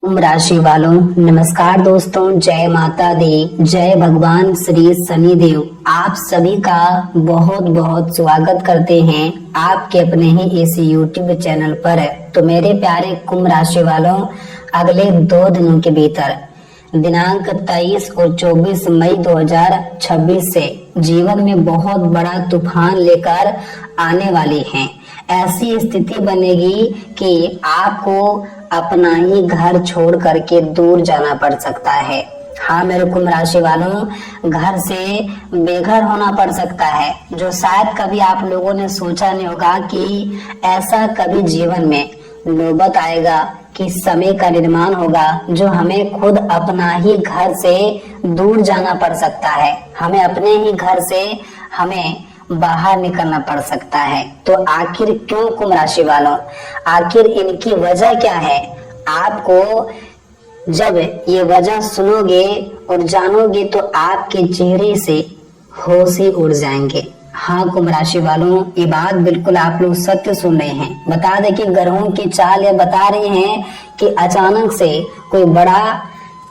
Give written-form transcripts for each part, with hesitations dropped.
कुंभ राशि वालों, नमस्कार दोस्तों। जय माता दी, जय भगवान श्री शनिदेव। आप सभी का बहुत बहुत स्वागत करते हैं आपके अपने ही इस YouTube चैनल पर। तो मेरे प्यारे कुंभ राशि वालों, अगले 2 दिनों के भीतर दिनांक 23 और 24 मई 2026 से जीवन में बहुत बड़ा तूफान लेकर आने वाली हैं। ऐसी स्थिति बनेगी कि आपको अपना ही घर छोड़ करके दूर जाना पड़ सकता है। हाँ मेरे कुंभ राशि वालों, घर से बेघर होना पड़ सकता है, जो शायद कभी आप लोगों ने सोचा नहीं होगा कि ऐसा कभी जीवन में नौबत आएगा कि समय का निर्माण होगा जो हमें खुद अपना ही घर से दूर जाना पड़ सकता है। हमें अपने ही घर से हमें बाहर निकलना पड़ सकता है। तो आखिर क्यों कुंभ राशि वालों, आखिर इनकी वजह क्या है? आपको जब ये वजह सुनोगे और जानोगे तो आपके चेहरे से होश ही उड़ जाएंगे। हाँ कुंभ राशि वालों, ये बात बिल्कुल आप लोग सत्य सुन रहे हैं। बता दें कि ग्रहों की चाल ये बता रहे हैं कि अचानक से कोई बड़ा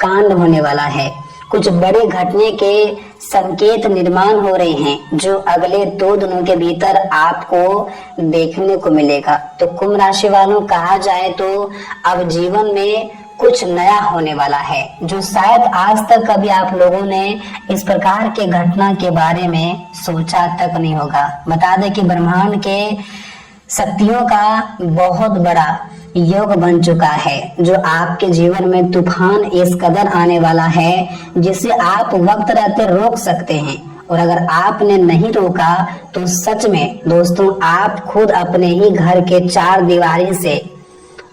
कांड होने वाला है। कुछ बड़े घटने के संकेत निर्माण हो रहे हैं जो अगले 2 दिनों के भीतर आपको देखने को मिलेगा। तो कुंभ राशि वालों, कहा जाए तो अब जीवन में कुछ नया होने वाला है जो शायद आज तक कभी आप लोगों ने इस प्रकार के घटना के बारे में सोचा तक नहीं होगा। बता दें कि ब्रह्मांड के शक्तियों का बहुत बड़ा योग बन चुका है जो आपके जीवन में तूफान इस कदर आने वाला है जिसे आप वक्त रहते रोक सकते हैं। और अगर आपने नहीं रोका तो सच में दोस्तों आप खुद अपने ही घर के 4 दीवारी से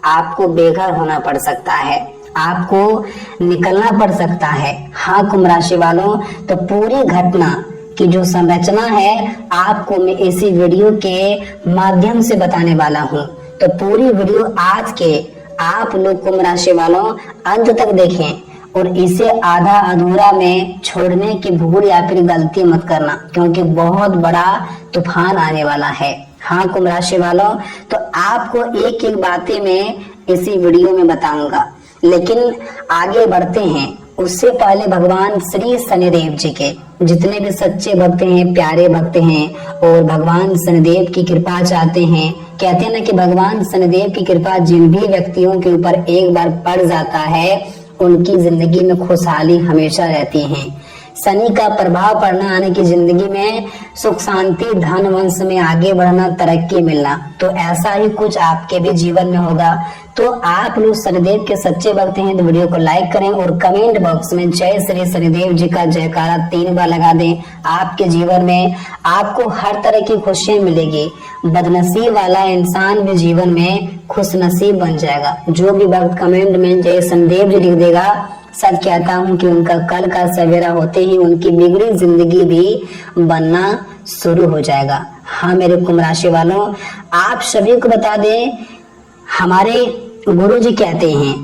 आपको बेघर होना पड़ सकता है, आपको निकलना पड़ सकता है। हाँ कुंभ राशि वालों, तो पूरी घटना की जो संरचना है आपको मैं इसी वीडियो के माध्यम से बताने वाला हूँ। तो पूरी वीडियो आज के आप लोग कुंभ राशि वालों अंत तक देखें और इसे आधा अधूरा में छोड़ने की भूल या फिर गलती मत करना, क्योंकि बहुत बड़ा तूफान आने वाला है। हाँ कुंभ राशि वालों, तो आपको एक एक बातें मैं इसी वीडियो में बताऊंगा, लेकिन आगे बढ़ते हैं उससे पहले भगवान श्री शनिदेव जी के जितने भी सच्चे भक्त हैं, प्यारे भक्त हैं और भगवान शनिदेव की कृपा चाहते हैं, कहते हैं ना कि भगवान शनिदेव की कृपा जिन भी व्यक्तियों के ऊपर एक बार पड़ जाता है उनकी जिंदगी में खुशहाली हमेशा रहती है। शनि का प्रभाव पड़ना आने की जिंदगी में सुख शांति, धन वंश में आगे बढ़ना, तरक्की मिलना, तो ऐसा ही कुछ आपके भी जीवन में होगा। तो आप लोग शनिदेव के सच्चे भक्त हैं तो वीडियो को लाइक करें और कमेंट बॉक्स में जय श्री शनिदेव जी का जयकारा 3 बार लगा दें। आपके जीवन में आपको हर तरह की खुशियां मिलेगी। बदनसीब वाला इंसान भी जीवन में खुश नसीब बन जाएगा। जो भी भक्त कमेंट में जय शनिदेव जी लिख देगा, सच कहता हूँ कि उनका कल का सवेरा होते ही उनकी बिगड़ी जिंदगी भी बनना शुरू हो जाएगा। हाँ मेरे कुंभ राशि वालों, आप सभी को बता दें, हमारे गुरु जी कहते हैं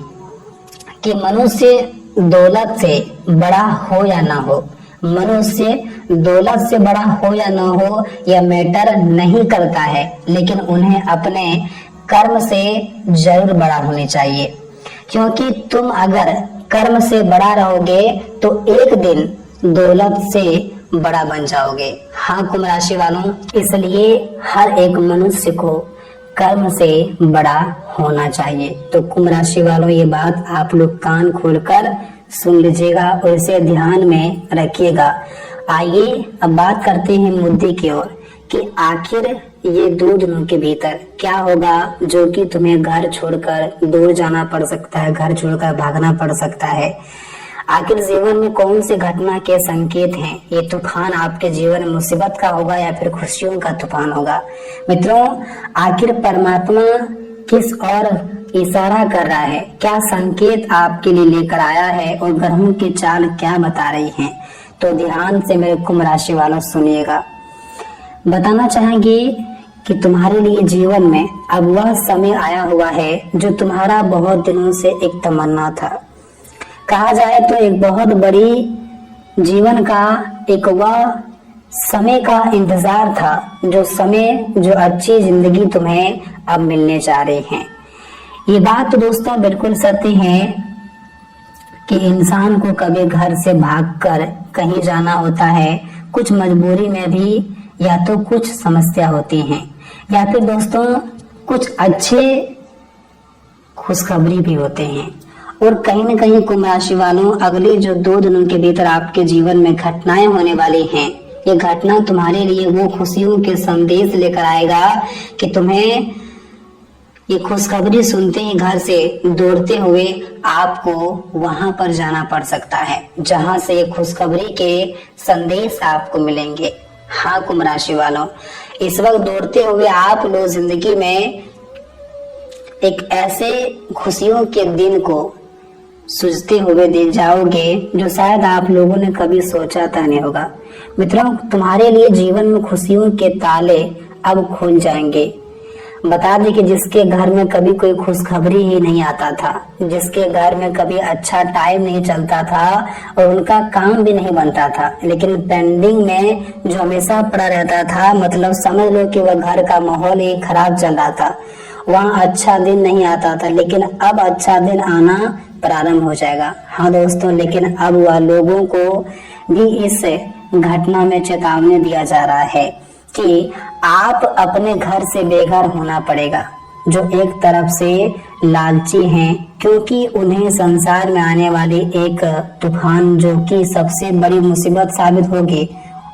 कि मनुष्य दौलत से बड़ा हो या ना हो, मनुष्य दौलत से बड़ा हो या ना हो यह मैटर नहीं करता है, लेकिन उन्हें अपने कर्म से जरूर बड़ा होने चाहिए। क्योंकि तुम अगर कर्म से बड़ा रहोगे तो एक दिन दौलत से बड़ा बन जाओगे। हाँ कुंभ राशि वालों, इसलिए हर एक मनुष्य को कर्म से बड़ा होना चाहिए। तो कुंभ राशि वालों, ये बात आप लोग कान खोलकर सुन लीजिएगा और इसे ध्यान में रखिएगा। आइए अब बात करते हैं मुद्दे की ओर कि आखिर ये 2 दिनों के भीतर क्या होगा जो कि तुम्हें घर छोड़कर दूर जाना पड़ सकता है, घर छोड़कर भागना पड़ सकता है। आखिर जीवन में कौन सी घटना के संकेत हैं? ये तूफान आपके जीवन में मुसीबत का होगा या फिर खुशियों का तूफान होगा? मित्रों, आखिर परमात्मा किस और इशारा कर रहा है, क्या संकेत आपके लिए लेकर आया है और ग्रहों की चाल क्या बता रही है? तो ध्यान से मेरे कुंभ राशि वालों सुनिएगा। बताना चाहेंगे कि तुम्हारे लिए जीवन में अब वह समय आया हुआ है जो तुम्हारा बहुत दिनों से एक तमन्ना था। कहा जाए तो एक बहुत बड़ी जीवन का एक वह समय का इंतजार था, जो समय, जो अच्छी जिंदगी तुम्हें अब मिलने जा रही है। ये बात तो दोस्तों बिल्कुल सत्य है कि इंसान को कभी घर से भागकर कहीं जाना होता है, कुछ मजबूरी में भी, या तो कुछ समस्या होती हैं, या फिर दोस्तों कुछ अच्छे खुशखबरी भी होते हैं। और कहीं न कहीं कुंभ राशि वालों, अगले जो 2 दिनों के भीतर आपके जीवन में घटनाएं होने वाली हैं, ये घटना तुम्हारे लिए वो खुशियों के संदेश लेकर आएगा कि तुम्हें ये खुशखबरी सुनते ही घर से दौड़ते हुए आपको वहां पर जाना पड़ सकता है, जहां से ये खुशखबरी के संदेश आपको मिलेंगे। हाँ कुंभ राशि वालों, इस वक्त दौड़ते हुए आप लोग जिंदगी में एक ऐसे खुशियों के दिन को सूझते हुए दिन जाओगे जो शायद आप लोगों ने कभी सोचा था नहीं होगा। मित्रों, तुम्हारे लिए जीवन में खुशियों के ताले अब खुल जाएंगे। बता दें कि जिसके घर में कभी कोई खुशखबरी ही नहीं आता था, जिसके घर में कभी अच्छा टाइम नहीं चलता था और उनका काम भी नहीं बनता था, लेकिन पेंडिंग में जो हमेशा पड़ा रहता था, मतलब समझ लो कि वह घर का माहौल ही खराब चल रहा था, वहाँ अच्छा दिन नहीं आता था, लेकिन अब अच्छा दिन आना प्रारंभ हो जाएगा। हाँ दोस्तों, लेकिन अब वह लोगों को भी इस घटना में चेतावनी दिया जा रहा है कि आप अपने घर से बेघर होना पड़ेगा, जो एक तरफ से लालची हैं, क्योंकि उन्हें संसार में आने वाली एक तूफान जो कि सबसे बड़ी मुसीबत साबित होगी,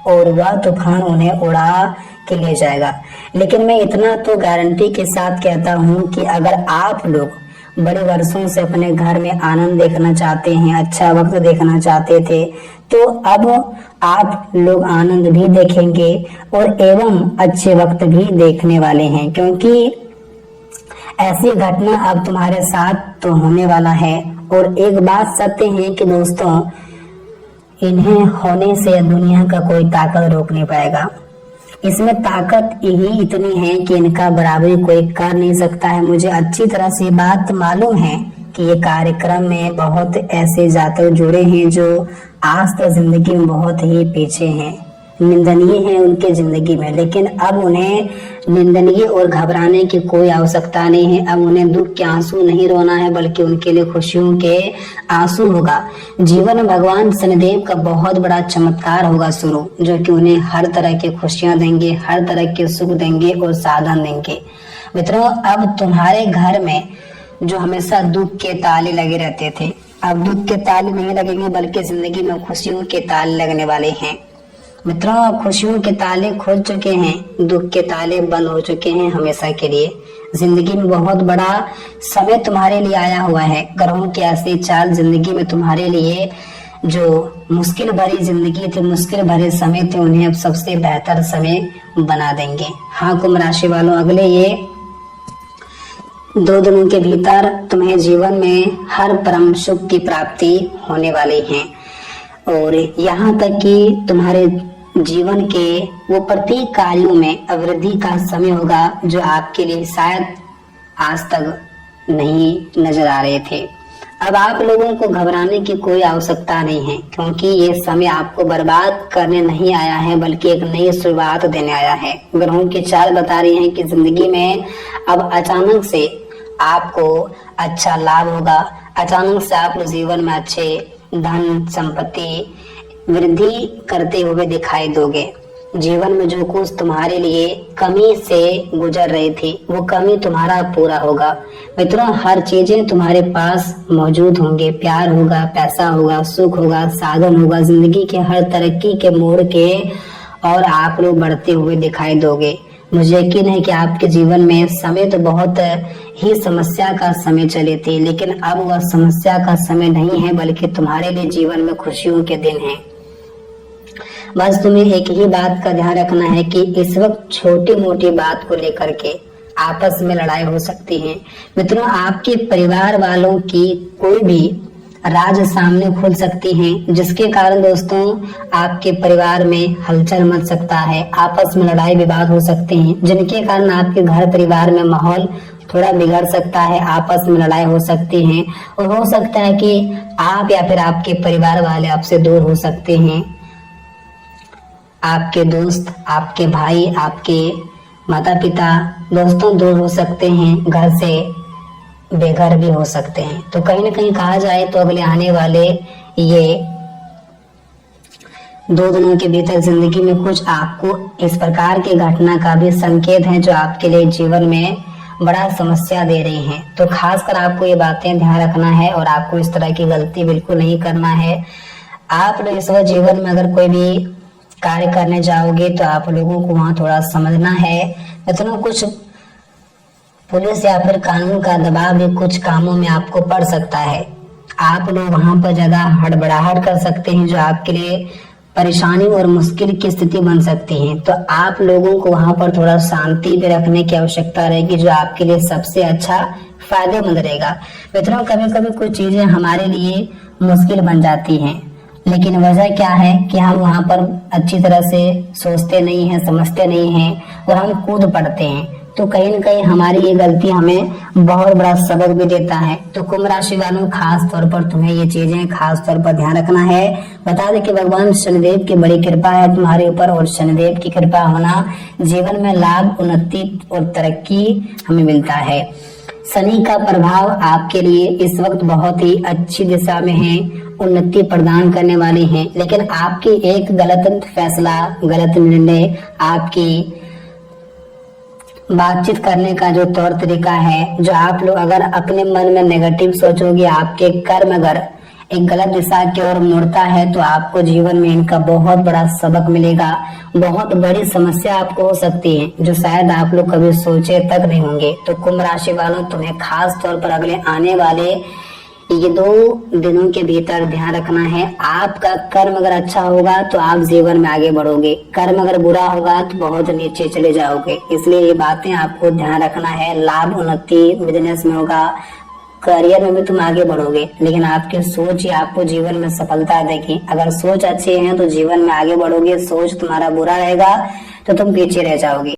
और वह तूफान उन्हें उड़ा के ले जाएगा। लेकिन मैं इतना तो गारंटी के साथ कहता हूँ कि अगर आप लोग बड़े वर्षों से अपने घर में आनंद देखना चाहते हैं, अच्छा वक्त देखना चाहते थे, तो अब आप लोग आनंद भी देखेंगे और एवं अच्छे वक्त भी देखने वाले हैं, क्योंकि ऐसी घटना अब तुम्हारे साथ तो होने वाला है। और एक बात सत्य है कि दोस्तों, इन्हें होने से दुनिया का कोई ताकत रोक नहीं पाएगा। इसमें ताकत ही इतनी है कि इनका बराबरी कोई कर नहीं सकता है। मुझे अच्छी तरह से बात मालूम है कि ये कार्यक्रम में बहुत ऐसे जातक जुड़े हैं जो आज तक जिंदगी में बहुत ही पीछे हैं, निंदनीय है उनके जिंदगी में, लेकिन अब उन्हें निंदनीय और घबराने की कोई आवश्यकता नहीं है। अब उन्हें दुख के आंसू नहीं रोना है, बल्कि उनके लिए खुशियों के आंसू होगा। जीवन में भगवान शनिदेव का बहुत बड़ा चमत्कार होगा शुरू, जो कि उन्हें हर तरह की खुशियां देंगे, हर तरह के सुख देंगे और साधन देंगे। मित्रों, अब तुम्हारे घर में जो हमेशा दुख के ताले लगे रहते थे, अब दुख के ताले नहीं लगेंगे, बल्कि जिंदगी में खुशियों के ताले लगने वाले हैं। मित्रों, खुशियों के ताले खुल चुके हैं, दुख के ताले बंद हो चुके हैं हमेशा के लिए। जिंदगी में बहुत बड़ा समय तुम्हारे लिए आया हुआ है। ग्रहों की ऐसी चाल जिंदगी में तुम्हारे लिए जो मुश्किल भरी जिंदगी थी, मुश्किल भरे समय थे, उन्हें अब सबसे बेहतर समय बना देंगे। हाँ कुंभ राशि वालों, अगले ये 2 दिनों के भीतर तुम्हें जीवन में हर परम सुख की प्राप्ति होने वाली है, और यहाँ तक कि तुम्हारे जीवन के वो प्रत्येक कार्यों में अवृद्धि का समय होगा, जो आपके लिए शायद आज तक नहीं नजर आ रहे थे। अब आप लोगों को घबराने की कोई आवश्यकता नहीं है, क्योंकि ये समय आपको बर्बाद करने नहीं आया है, बल्कि एक नई शुरुआत देने आया है। ग्रहों की चाल बता रही है कि जिंदगी में अब अचानक से आपको अच्छा लाभ होगा, अचानक से आप जीवन में अच्छे धन संपत्ति वृद्धि करते हुए दिखाई दोगे। जीवन में जो कुछ तुम्हारे लिए कमी से गुजर रही थी, वो कमी तुम्हारा पूरा होगा। मित्रों, हर चीजें तुम्हारे पास मौजूद होंगे, प्यार होगा, पैसा होगा, सुख होगा, साधन होगा, जिंदगी के हर तरक्की के मोड़ के और आप लोग बढ़ते हुए दिखाई दोगे। मुझे यकीन है कि आपके जीवन में समय तो बहुत ही समस्या का समय चले थे, लेकिन अब वह समस्या का समय नहीं है, बल्कि तुम्हारे लिए जीवन में खुशियों के दिन हैं। बस तुम्हें एक ही बात का ध्यान रखना है कि इस वक्त छोटी मोटी बात को लेकर के आपस में लड़ाई हो सकती है। मित्रों, आपके परिवार वालों की कोई भी राज सामने खुल सकती हैं, जिसके कारण दोस्तों आपके परिवार में हलचल मच सकता है, आपस में लड़ाई विवाद हो सकते हैं, जिनके कारण आपके घर परिवार में माहौल थोड़ा बिगड़ सकता है, आपस में लड़ाई हो सकती है, और हो सकता है कि आप या फिर आपके परिवार वाले आपसे दूर हो सकते हैं। आपके दोस्त, आपके भाई, आपके माता पिता, दोस्तों दूर हो सकते हैं घर से, बेघर भी हो सकते हैं। तो कहीं ना कहीं कहा जाए तो अगले आने वाले ये 2 दिनों के भीतर जिंदगी में कुछ आपको इस प्रकार की घटना का भी संकेत है जो आपके लिए जीवन में बड़ा समस्या दे रही हैं। तो खासकर आपको ये बातें ध्यान रखना है और आपको इस तरह की गलती बिल्कुल नहीं करना है। आप लोग इस वक्त जीवन में अगर कोई भी कार्य करने जाओगे तो आप लोगों को वहां थोड़ा समझना है। इतना कुछ पुलिस या फिर कानून का दबाव भी कुछ कामों में आपको पड़ सकता है। आप लोग वहां पर ज्यादा हड़बड़ाहट कर सकते हैं जो आपके लिए परेशानी और मुश्किल की स्थिति बन सकती है। तो आप लोगों को वहां पर थोड़ा शांति भी रखने की आवश्यकता रहेगी जो आपके लिए सबसे अच्छा फायदेमंद रहेगा। मित्रों, कभी कभी कुछ चीजें हमारे लिए मुश्किल बन जाती हैं, लेकिन वजह क्या है कि हम वहां पर अच्छी तरह से सोचते नहीं हैं, समझते नहीं हैं और हम कूद पड़ते हैं। तो कहीं न कहीं हमारी ये गलती हमें बहुत बड़ा सबक भी देता है। तो कुंभ राशि वालों, खास तौर पर तुम्हें ये चीजें खास तौर पर ध्यान रखना है। बता दें कि भगवान शनिदेव की बड़ी कृपा है तुम्हारे ऊपर और शनिदेव की कृपा होना जीवन में लाभ, उन्नति और तरक्की हमें मिलता है। शनि का प्रभाव आपके लिए इस वक्त बहुत ही अच्छी दिशा में है, उन्नति प्रदान करने वाली है। लेकिन आपकी एक गलत फैसला, गलत निर्णय, आपकी बातचीत करने का जो तौर तरीका है, जो आप लोग अगर अपने मन में नेगेटिव सोचोगे, आपके कर्म अगर एक गलत दिशा की ओर मुड़ता है तो आपको जीवन में इनका बहुत बड़ा सबक मिलेगा। बहुत बड़ी समस्या आपको हो सकती है जो शायद आप लोग कभी सोचे तक नहीं होंगे। तो कुंभ राशि वालों, तुम्हें खास तौर पर अगले आने वाले ये 2 दिनों के भीतर ध्यान रखना है। आपका कर्म अगर अच्छा होगा तो आप जीवन में आगे बढ़ोगे, कर्म अगर बुरा होगा तो बहुत नीचे चले जाओगे। इसलिए ये बातें आपको ध्यान रखना है। लाभ, उन्नति बिजनेस में होगा, करियर में भी तुम आगे बढ़ोगे, लेकिन आपकी सोच ही आपको जीवन में सफलता देगी। अगर सोच अच्छी है तो जीवन में आगे बढ़ोगे, सोच तुम्हारा बुरा रहेगा तो तुम पीछे रह जाओगे।